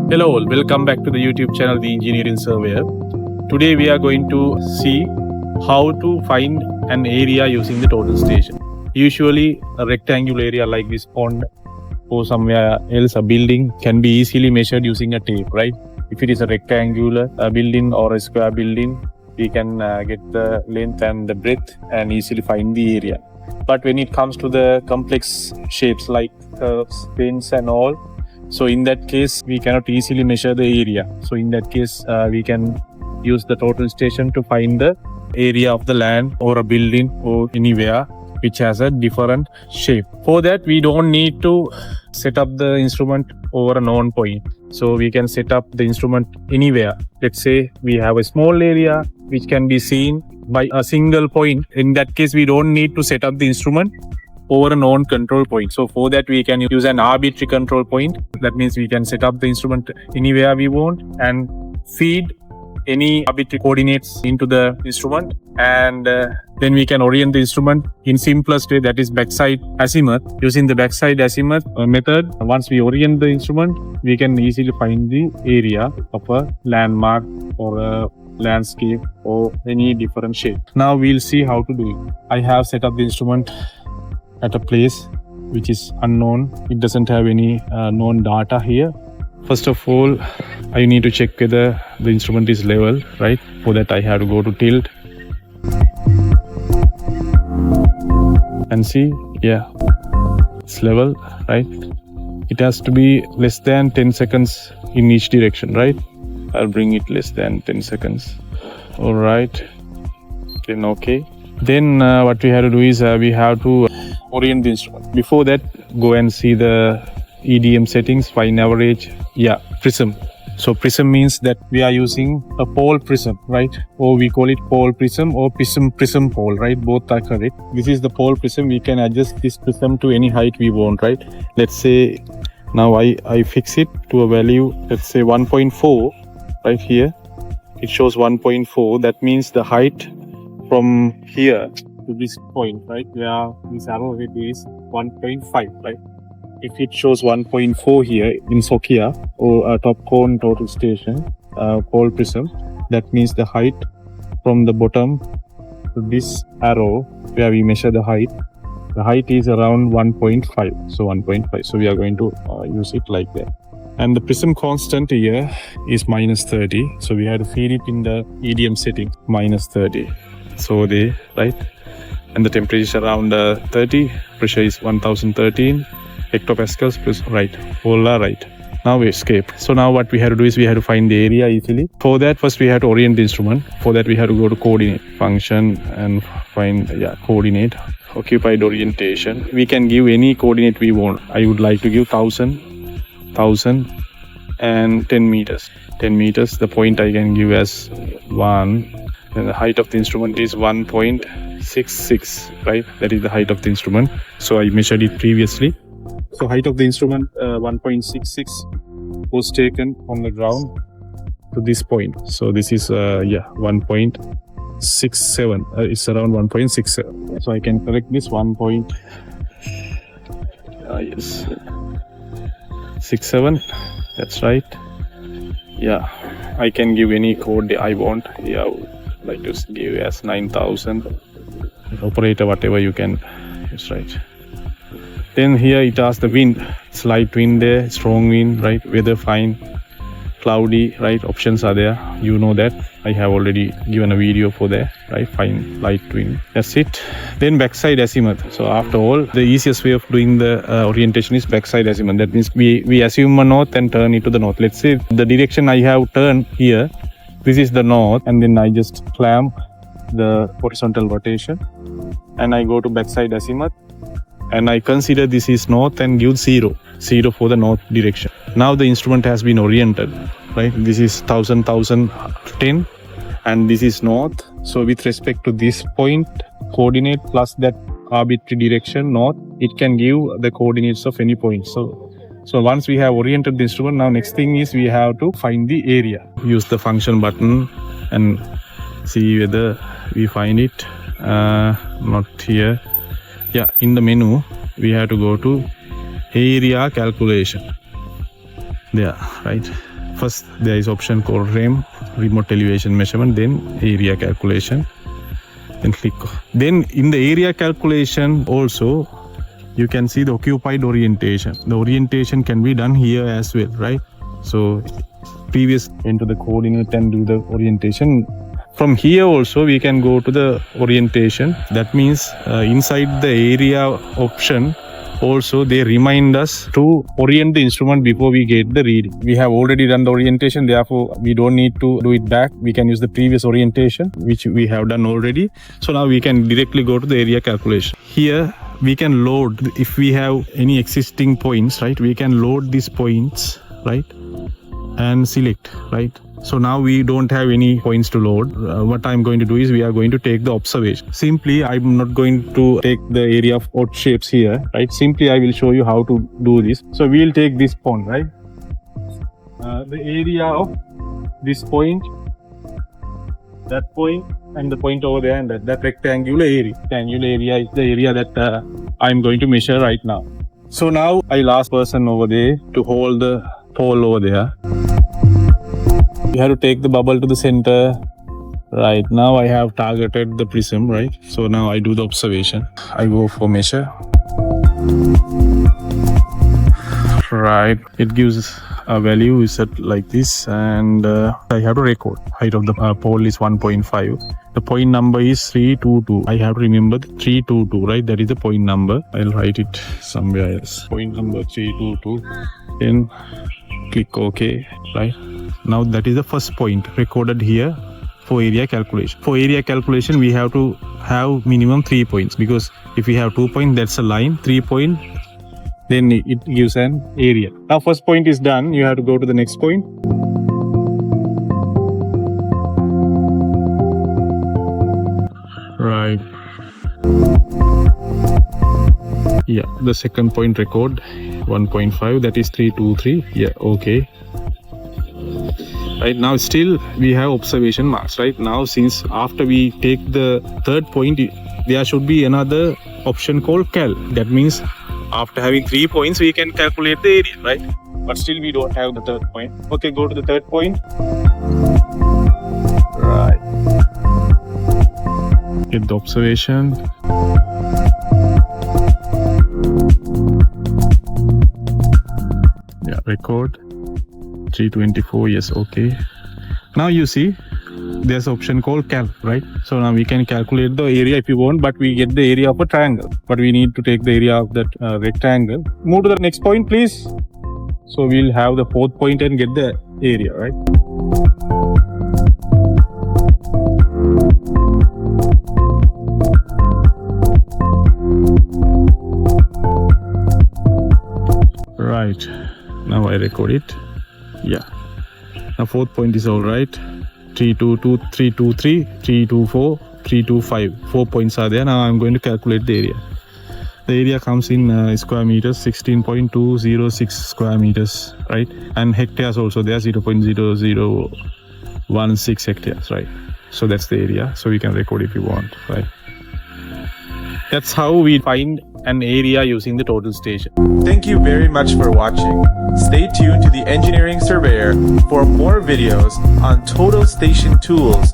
Hello all, welcome back to the YouTube channel The Engineering Surveyor. Today we are going to see how to find an area using the total station. Usually a rectangular area like this pond or somewhere else, a building can be easily measured using a tape, right? If it is a rectangular building or a square building, we can get the length and the breadth and easily find the area. But when it comes to the complex shapes like curves, pins and all, so in that case, we cannot easily measure the area. So in that case, we can use the total station to find the area of the land or a building or anywhere which has a different shape. For that, we don't need to set up the instrument over a known point. So we can set up the instrument anywhere. Let's say we have a small area which can be seen by a single point. In that case, we don't need to set up the instrument over a known control point. So for that, we can use an arbitrary control point. That means we can set up the instrument anywhere we want and feed any arbitrary coordinates into the instrument, and then we can orient the instrument in simplest way, that is backside azimuth. Using the backside azimuth method, once we orient the instrument, we can easily find the area of a landmark or a landscape or any different shape. Now we'll see how to do it. I have set up the instrument at a place which is unknown. It doesn't have any known data here. First of all, I need to check whether the instrument is level, right? For that, I have to go to tilt and see, yeah, it's level, right? It has to be less than 10 seconds in each direction, right? I'll bring it less than 10 seconds. All right, then okay. Then what we have to do is we have to orient the instrument. Before that, go and see the EDM settings, find average, yeah, prism. So prism means that we are using a pole prism, right? Or we call it pole prism or prism pole, right? Both are correct. This is the pole prism. We can adjust this prism to any height we want, right? Let's say now I fix it to a value, let's say 1.4 right here. It shows 1.4. That means the height from here to this point, right, where this arrow is 1.5, right? If it shows 1.4 here in Sokia or a top cone total station, pole prism, that means the height from the bottom to this arrow where we measure the height is around 1.5. So 1.5. So we are going to use it like that. And the prism constant here is -30. So we have to feed it in the EDM setting, -30. So right? And the temperature is around 30, pressure is 1013 hectopascals plus, right, all are right. Now we escape. So now what we have to do is we have to find the area easily. For that, first we have to orient the instrument. For that, we have to go to coordinate function and find, yeah, coordinate, occupied orientation. We can give any coordinate we want. I would like to give 1000 and 10 meters. 10 meters, the point I can give as 1. And the height of the instrument is 1.66, right? That is the height of the instrument. So I measured it previously. So height of the instrument 1.66 was taken from the ground to this point. So this is 1.67. It's around 1.67. So I can correct this 67. That's right. Yeah, I can give any code I want. Yeah, I would like to give as 9000. Operator, whatever you can use, right? Then here it has the wind. It's light wind there, strong wind, right? Weather fine, cloudy, right? Options are there. You know that. I have already given a video for that, right? Fine, light wind. That's it. Then backside azimuth. So after all, the easiest way of doing the orientation is backside azimuth. That means we assume a north and turn it to the north. Let's say the direction I have turned here, this is the north, and then I just clamp the horizontal rotation and I go to backside azimuth and I consider this is north and give 0 for the north direction. Now the instrument has been oriented, right? This is 1010 and this is north. So with respect to this point coordinate plus that arbitrary direction north, it can give the coordinates of any point. So once we have oriented the instrument, now next thing is we have to find the area. Use the function button and see whether we find it. Not here. Yeah, in the menu we have to go to area calculation. There, right? First there is option called remote elevation measurement, then area calculation, then click. Then in the area calculation also you can see the occupied orientation. The orientation can be done here as well, right? So previous enter the coordinate and do the orientation. From here also we can go to the orientation. That means inside the area option also they remind us to orient the instrument before we get the reading. We have already done the orientation, therefore we don't need to do it back. We can use the previous orientation which we have done already. So now we can directly go to the area calculation. Here we can load, if we have any existing points, right, we can load these points, right, and select, right. So now we don't have any points to load. What I'm going to do is we are going to take the observation. Simply, I'm not going to take the area of odd shapes here, right? Simply, I will show you how to do this. So we'll take this point, right? The area of this point, that point, and the point over there, and that rectangular area. Rectangular area is the area that I'm going to measure right now. So now I'll ask person over there to hold the pole over there. You have to take the bubble to the center. Right now I have targeted the prism, right? So now I do the observation. I go for measure. Right, it gives a value is set like this, and I have to record. Height of the pole is 1.5. The point number is 322. I have to remember the 322, right? That is the point number. I'll write it somewhere else. Point number 322. Then click OK, right? Now that is the first point recorded here for area calculation. For area calculation, we have to have minimum 3 points, because if we have 2 points, that's a line. 3 points, then it gives an area. Now first point is done. You have to go to the next point. Right. Yeah, the second point record 1.5, that is 323. Yeah, okay. Right now still we have observation marks. Right now, since after we take the third point, there should be another option called cal. That means after having 3 points we can calculate the area, right? But still we don't have the third point. Okay, go to the third point. Right, get the observation. Yeah, record 324. Yes, okay. Now you see there's an option called cal, right? So now we can calculate the area if you want, but we get the area of a triangle, but we need to take the area of that rectangle. Move to the next point, please. So we'll have the fourth point and get the area, right? Right, now I record it. Yeah, now fourth point is all right. 322, 323, 324, 325. 4 points are there. Now I'm going to calculate the area. The area comes in square meters, 16.206 square meters, right? And hectares also there, 0.0016 hectares, right? So that's the area. So we can record if you want, right? That's how we find an area using the total station. Thank you very much for watching. Stay tuned to the Engineering Surveyor for more videos on total station tools